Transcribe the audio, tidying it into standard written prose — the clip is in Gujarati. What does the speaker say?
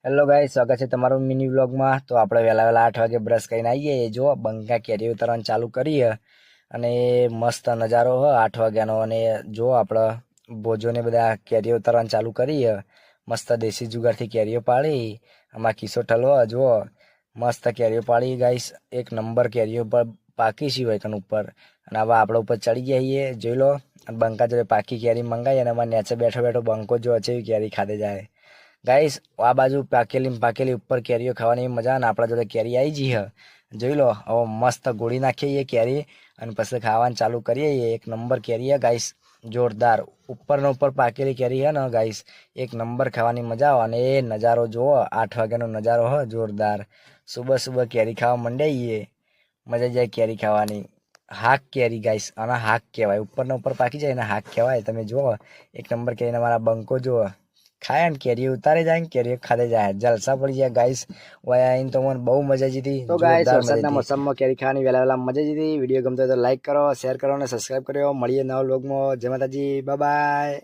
હેલો ગાઈસ, સ્વાગત છે તમારું મિની વ્લોગમાં. તો આપણે વહેલા વહેલા 8 વાગે બ્રશ કરીને આવીએ. જો બંકા કેરી ઉતારવાનું ચાલુ કરીએ અને મસ્ત નજારો હ 8 વાગ્યાનો. અને જો આપણે ભોજોને બધા કેરીઓ ઉતારવાનું ચાલુ કરીએ. મસ્ત દેશી જુગારથી કેરીઓ પાડી આમાં કિસ્સો ઠલવો. જુઓ મસ્ત કેરીઓ પાડી ગાઈસ, એક નંબર કેરીઓ પર પાકી છે વેકન ઉપર. અને હવે આપણે ઉપર ચડી ગયા છીએ, જોઈ લો. બંકા જોડે પાકી કેરી મંગાવી અને અમારે નીચે બેઠો બેઠો બંકો જો છે કેરી ખાતે જાય. ગાઈસ આ બાજુ પાકેલી ઉપર કેરીઓ ખાવાની મજા, ને આપણા જોડે કેરી આવી જઈ હ. જોઈ લો, હવે મસ્ત ગોળી નાખીએ કેરી અને પછી ખાવાનું ચાલુ કરીએ. એક નંબર કેરી હે ગાઈસ, જોરદાર. ઉપરનો ઉપર પાકેલી કેરી હે ને ગાઈસ, એક નંબર ખાવાની મજા આવે. અને એ નજારો જુઓ, 8 વાગ્યાનો નજારો હ જોરદાર. સુબહ કેરી ખાવા મંડાઈએ, મજા જાય કેરી ખાવાની. હાક કેરી ગાઈસ, આના હાક કહેવાય. ઉપરના ઉપર પાકી જાય ને હાક કહેવાય. તમે જુઓ એક નંબર કેરીને મારા બંકો જુઓ ખાય ને કેરી ઉતારે જાય ને કેરીઓ ખાતે જાય, જલસા પડી જાય ગાઈસ. વયા આઈને તો મને બહુ મજા આવી હતી. તો ગાઈસ વરસાદના મોસમમાં કેરી ખાવાની વહેલા વહેલા મજા આવી હતી. વિડીયો ગમતો હોય તો લાઈક કરો, શેર કરો અને સબસ્ક્રાઈબ કરો. મળીએ નવા વ્લોગમાં. જય માતાજી, બાય બાય.